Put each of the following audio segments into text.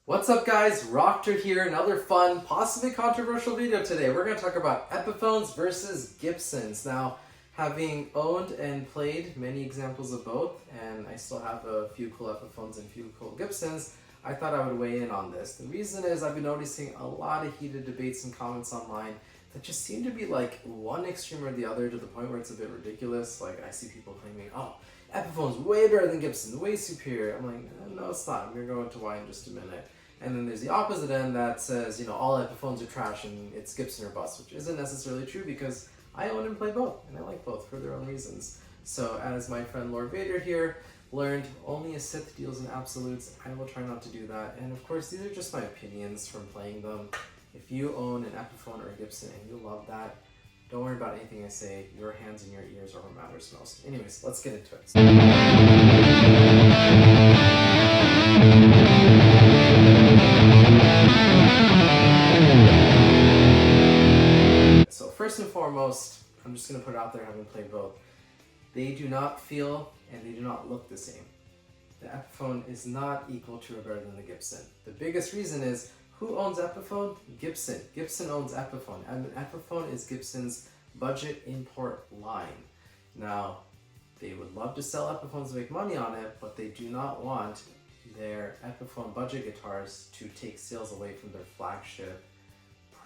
What's up guys, Rockter here, another fun, possibly controversial video today. We're going to talk about Epiphones versus Gibsons. Now, having owned and played many examples of both, and I still have a few cool Epiphones and a few cool Gibsons, I thought I would weigh in on this. The reason is I've been noticing a lot of heated debates and comments online that just seem to be like one extreme or the other to the point where it's a bit ridiculous. Like I see people claiming, oh, Epiphone's way better than Gibson, way superior. I'm like, no it's not, I'm going to go into why in just a minute. And then there's the opposite end that says, you know, all Epiphones are trash and it's Gibson or bust, which isn't necessarily true because I own and play both, and I like both for their own reasons. So as my friend Lord Vader here learned, only a Sith deals in absolutes. I will try not to do that. And of course, these are just my opinions from playing them. If you own an Epiphone or a Gibson and you love that, don't worry about anything I say. Your hands and your ears are what matters most. Anyways, let's get into it. So first and foremost, I'm just going to put it out there, having played both. They do not feel and they do not look the same. The Epiphone is not equal to or better than the Gibson. The biggest reason is, who owns Epiphone? Gibson. Gibson owns Epiphone. And Epiphone is Gibson's budget import line. Now, they would love to sell Epiphones to make money on it, but they do not want their Epiphone budget guitars to take sales away from their flagship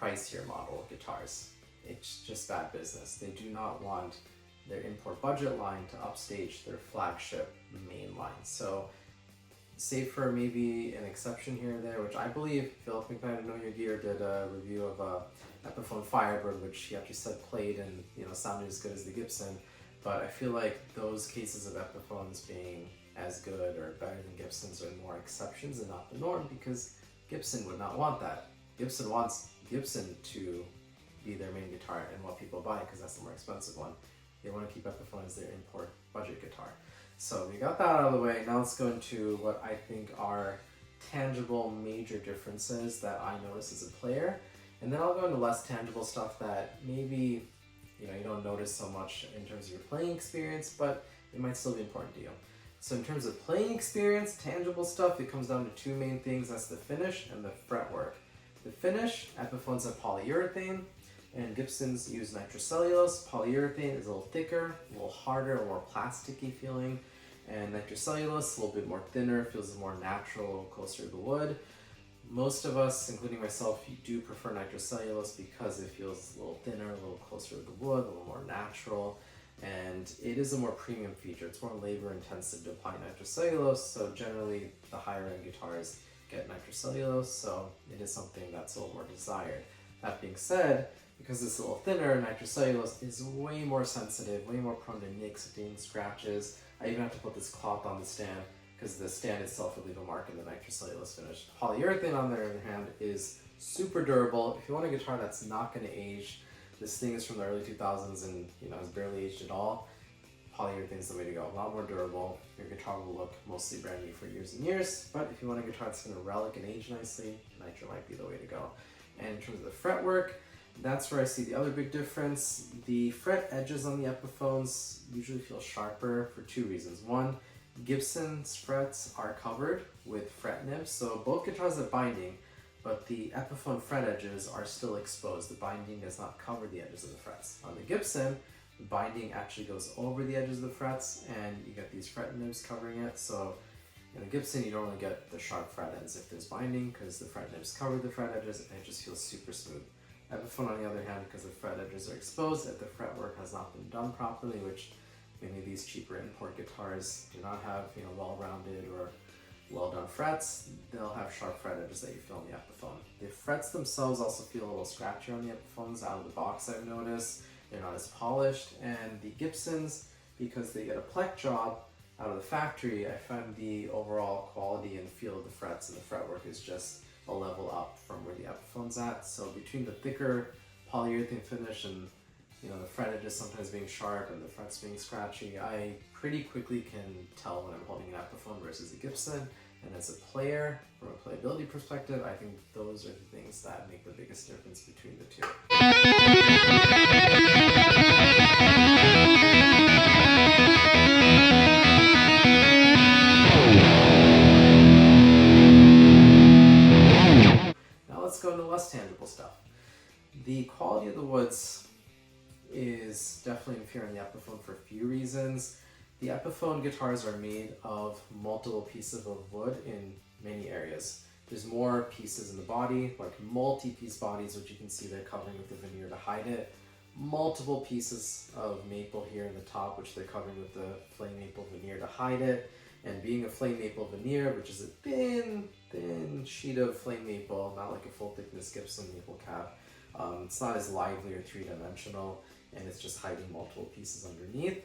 pricier model guitars. It's just bad business. They do not want their import budget line to upstage their flagship main line. So, save for maybe an exception here or there, which I believe Philip McKnight, Know Your Gear, did a review of Epiphone Firebird, which he actually said played and sounded as good as the Gibson. But I feel like those cases of Epiphones being as good or better than Gibsons are more exceptions and not the norm, because Gibson would not want that. Gibson wants Gibson to be their main guitar and what people buy, because that's the more expensive one. They want to keep Epiphone as their import budget guitar. So we got that out of the way. Now let's go into what I think are tangible major differences that I notice as a player. And then I'll go into less tangible stuff that maybe you don't notice so much in terms of your playing experience, but it might still be important to you. So in terms of playing experience, tangible stuff, it comes down to two main things. That's the finish and the fretwork. The finish, Epiphones have polyurethane, and Gibsons use nitrocellulose. Polyurethane is a little thicker, a little harder, a more plasticky feeling, and nitrocellulose a little bit more thinner, feels more natural, a little closer to the wood. Most of us, including myself, you do prefer nitrocellulose because it feels a little thinner, a little closer to the wood, a little more natural, and it is a more premium feature. It's more labor intensive to apply nitrocellulose, so generally the higher end guitars get nitrocellulose, so it is something that's a little more desired. That being said, because it's a little thinner, nitrocellulose is way more sensitive, way more prone to nicks, dings, scratches. I even have to put this cloth on the stand because the stand itself will leave a mark in the nitrocellulose finish. Polyurethane, on the other hand, is super durable. If you want a guitar that's not going to age, this thing is from the early 2000s and has barely aged at all, polyurethane is the way to go. A lot more durable. Your guitar will look mostly brand new for years and years, but if you want a guitar that's going to relic and age nicely, nitro might be the way to go. And in terms of the fretwork, that's where I see the other big difference. The fret edges on the Epiphones usually feel sharper for two reasons. One, Gibson's frets are covered with fret nibs, so both guitars have binding, but the Epiphone fret edges are still exposed. The binding does not cover the edges of the frets. On the Gibson, the binding actually goes over the edges of the frets, and you get these fret nibs covering it. So in the Gibson, you don't really get the sharp fret ends if there's binding, because the fret nibs cover the fret edges, and it just feels super smooth. Epiphone, on the other hand, because the fret edges are exposed, if the fretwork has not been done properly, which many of these cheaper import guitars do not have, well-rounded or well-done frets, they'll have sharp fret edges that you feel on the Epiphone. The frets themselves also feel a little scratchier on the Epiphones out of the box, I've noticed. They're not as polished, and the Gibsons, because they get a plec job out of the factory, I find the overall quality and feel of the frets and the fretwork is just a level up from where the Epiphone's at. So between the thicker polyurethane finish and the fret edges sometimes being sharp and the frets being scratchy, I pretty quickly can tell when I'm holding an Epiphone versus a Gibson. And as a player, from a playability perspective, I think those are the things that make the biggest difference between the two. go into less tangible stuff. The quality of the woods is definitely inferior in the Epiphone for a few reasons. The Epiphone guitars are made of multiple pieces of wood in many areas. There's more pieces in the body, like multi-piece bodies, which you can see they're covering with the veneer to hide it. Multiple pieces of maple here in the top, which they're covering with the flame maple veneer to hide it. And being a flame maple veneer, which is a thin sheet of flame maple, not like a full thickness Gibson maple cap, it's not as lively or three-dimensional, and it's just hiding multiple pieces underneath.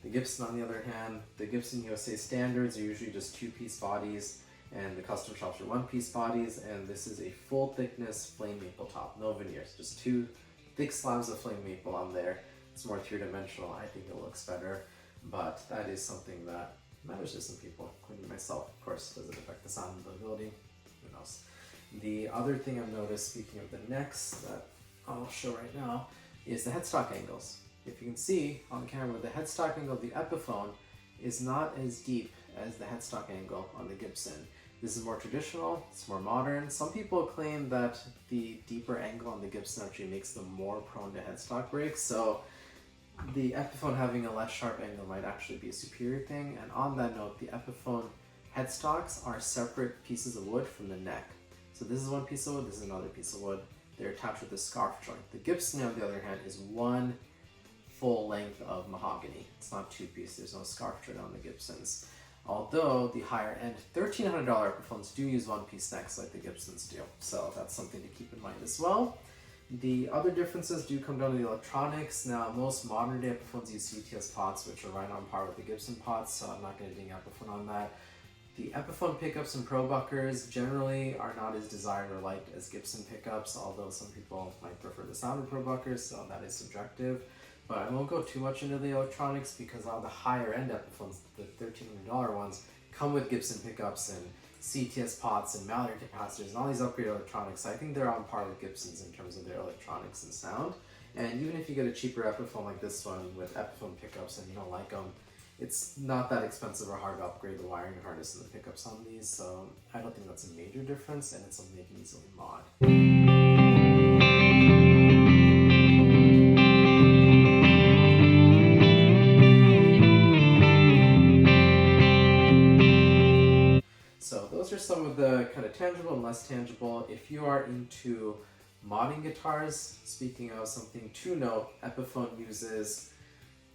The Gibson, on the other hand, the Gibson USA standards are usually just 2-piece bodies, and the custom shops are 1-piece bodies, and this is a full thickness flame maple top, no veneers, just 2 thick slabs of flame maple on there. It's more three-dimensional. I think it looks better, but that is something that matters to some people, including myself. Of course, does it affect the sound and the ability? Who knows? The other thing I've noticed, speaking of the necks that I'll show right now, is the headstock angles. If you can see on the camera, the headstock angle of the Epiphone is not as deep as the headstock angle on the Gibson. This is more traditional, it's more modern. Some people claim that the deeper angle on the Gibson actually makes them more prone to headstock breaks, so the Epiphone having a less sharp angle might actually be a superior thing. And on that note, the Epiphone headstocks are separate pieces of wood from the neck. So this is one piece of wood, this is another piece of wood. They're attached with a scarf joint. The Gibson, on the other hand, is one full length of mahogany. It's not 2-piece, there's no scarf joint on the Gibsons. Although the higher end $1,300 Epiphones do use 1-piece necks like the Gibsons do. So that's something to keep in mind as well. The other differences do come down to the electronics. Now, most modern day Epiphones use CTS pots, which are right on par with the Gibson pots, so I'm not going to ding Epiphone on that. The Epiphone pickups and probuckers generally are not as desired or liked as Gibson pickups, although some people might prefer the sound of probuckers, so that is subjective. But I won't go too much into the electronics because a lot of the higher end Epiphones, the $1,300 ones, come with Gibson pickups and CTS pots and Mallory capacitors and all these upgraded electronics. I think they're on par with Gibsons in terms of their electronics and sound. And even if you get a cheaper Epiphone like this one with Epiphone pickups and you don't like them, it's not that expensive or hard to upgrade the wiring harness and the pickups on these, so I don't think that's a major difference, and it's something you can easily mod. So those are some of the kind of tangible and less tangible. If you are into modding guitars, speaking of something to note, Epiphone uses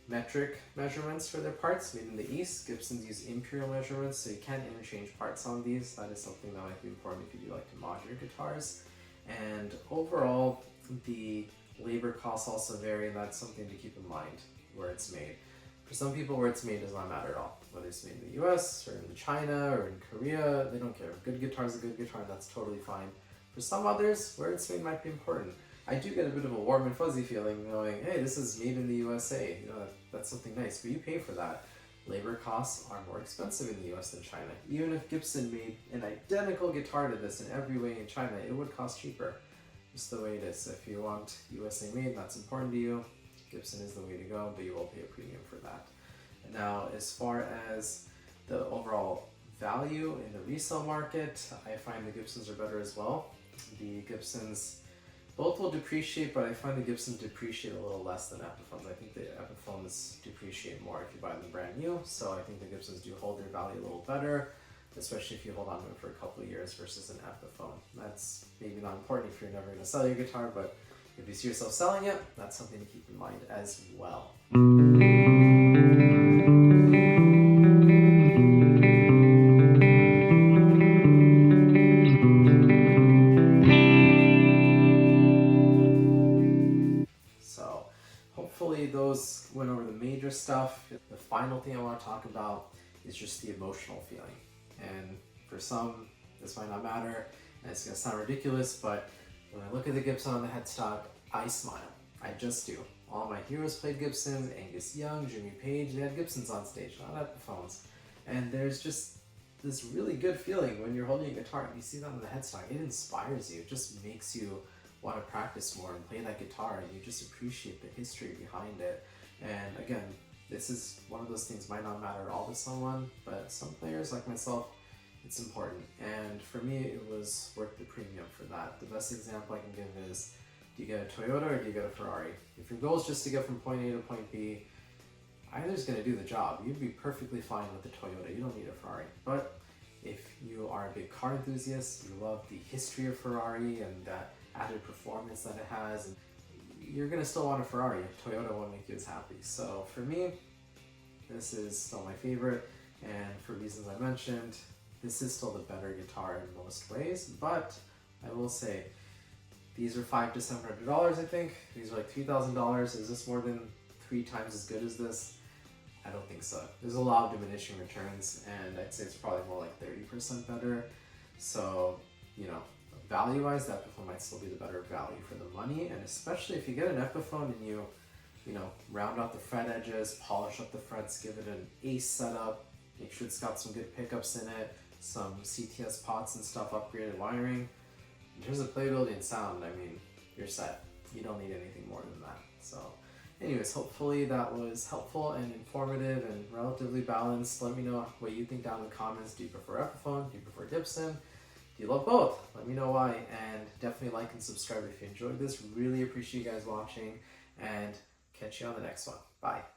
metric measurements for their parts made in the East. Gibsons use imperial measurements, so you can't interchange parts on these. That is something that might be important if you do like to mod your guitars. And overall, the labor costs also vary, and that's something to keep in mind where it's made. For some people, where it's made does not matter at all. Whether it's made in the US or in China or in Korea, they don't care. A good guitar is a good guitar, and that's totally fine. For some others, where it's made might be important. I do get a bit of a warm and fuzzy feeling knowing, hey, this is made in the USA. You know, that's something nice, but you pay for that. Labor costs are more expensive in the US than China. Even if Gibson made an identical guitar to this in every way in China, it would cost cheaper. Just the way it is. If you want USA made, that's important to you, Gibson is the way to go, but you will pay a premium for that. And now, as far as the overall value in the resale market, I find the Gibsons are better as well. The Gibsons both will depreciate, but I find the Gibsons depreciate a little less than Epiphones. I think the Epiphones depreciate more if you buy them brand new, so I think the Gibsons do hold their value a little better, especially if you hold on to them for a couple of years versus an Epiphone. That's maybe not important if you're never going to sell your guitar, but if you see yourself selling it, that's something to keep in mind as well. Hopefully those went over the major stuff. The final thing I want to talk about is just the emotional feeling. And for some, this might not matter, and it's going to sound ridiculous, but when I look at the Gibson on the headstock, I smile. I just do. All my heroes played Gibsons, Angus Young, Jimmy Page, they had Gibsons on stage, not Epiphones. And there's just this really good feeling when you're holding a guitar and you see that on the headstock. It inspires you. It just makes you want to practice more and play that guitar, and you just appreciate the history behind it. And again, this is one of those things might not matter at all to someone, but some players like myself, it's important. And for me, it was worth the premium for that. The best example I can give is, do you get a Toyota or do you get a Ferrari? If your goal is just to get from point A to point B, either's going to do the job. You'd be perfectly fine with the Toyota. You don't need a Ferrari. But if you are a big car enthusiast, you love the history of Ferrari and that added performance that it has, and you're going to still want a Ferrari. Toyota won't make you as happy. So for me, this is still my favorite, and for reasons I mentioned, this is still the better guitar in most ways. But I will say, these are $500 to $700, I think. These are like $3,000. Is this more than 3 times as good as this? I don't think so. There's a lot of diminishing returns, and I'd say it's probably more like 30% better. So, you know, value-wise, the Epiphone might still be the better value for the money, and especially if you get an Epiphone and you know, round out the fret edges, polish up the frets, give it an ace setup, make sure it's got some good pickups in it, some CTS pots and stuff, upgraded wiring. In terms of playability and sound, I mean, you're set. You don't need anything more than that. So anyways, hopefully that was helpful and informative and relatively balanced. Let me know what you think down in the comments. Do you prefer Epiphone? Do you prefer Gibson? Do you love both? Let me know why, and definitely like and subscribe if you enjoyed this. Really appreciate you guys watching, and catch you on the next one. Bye.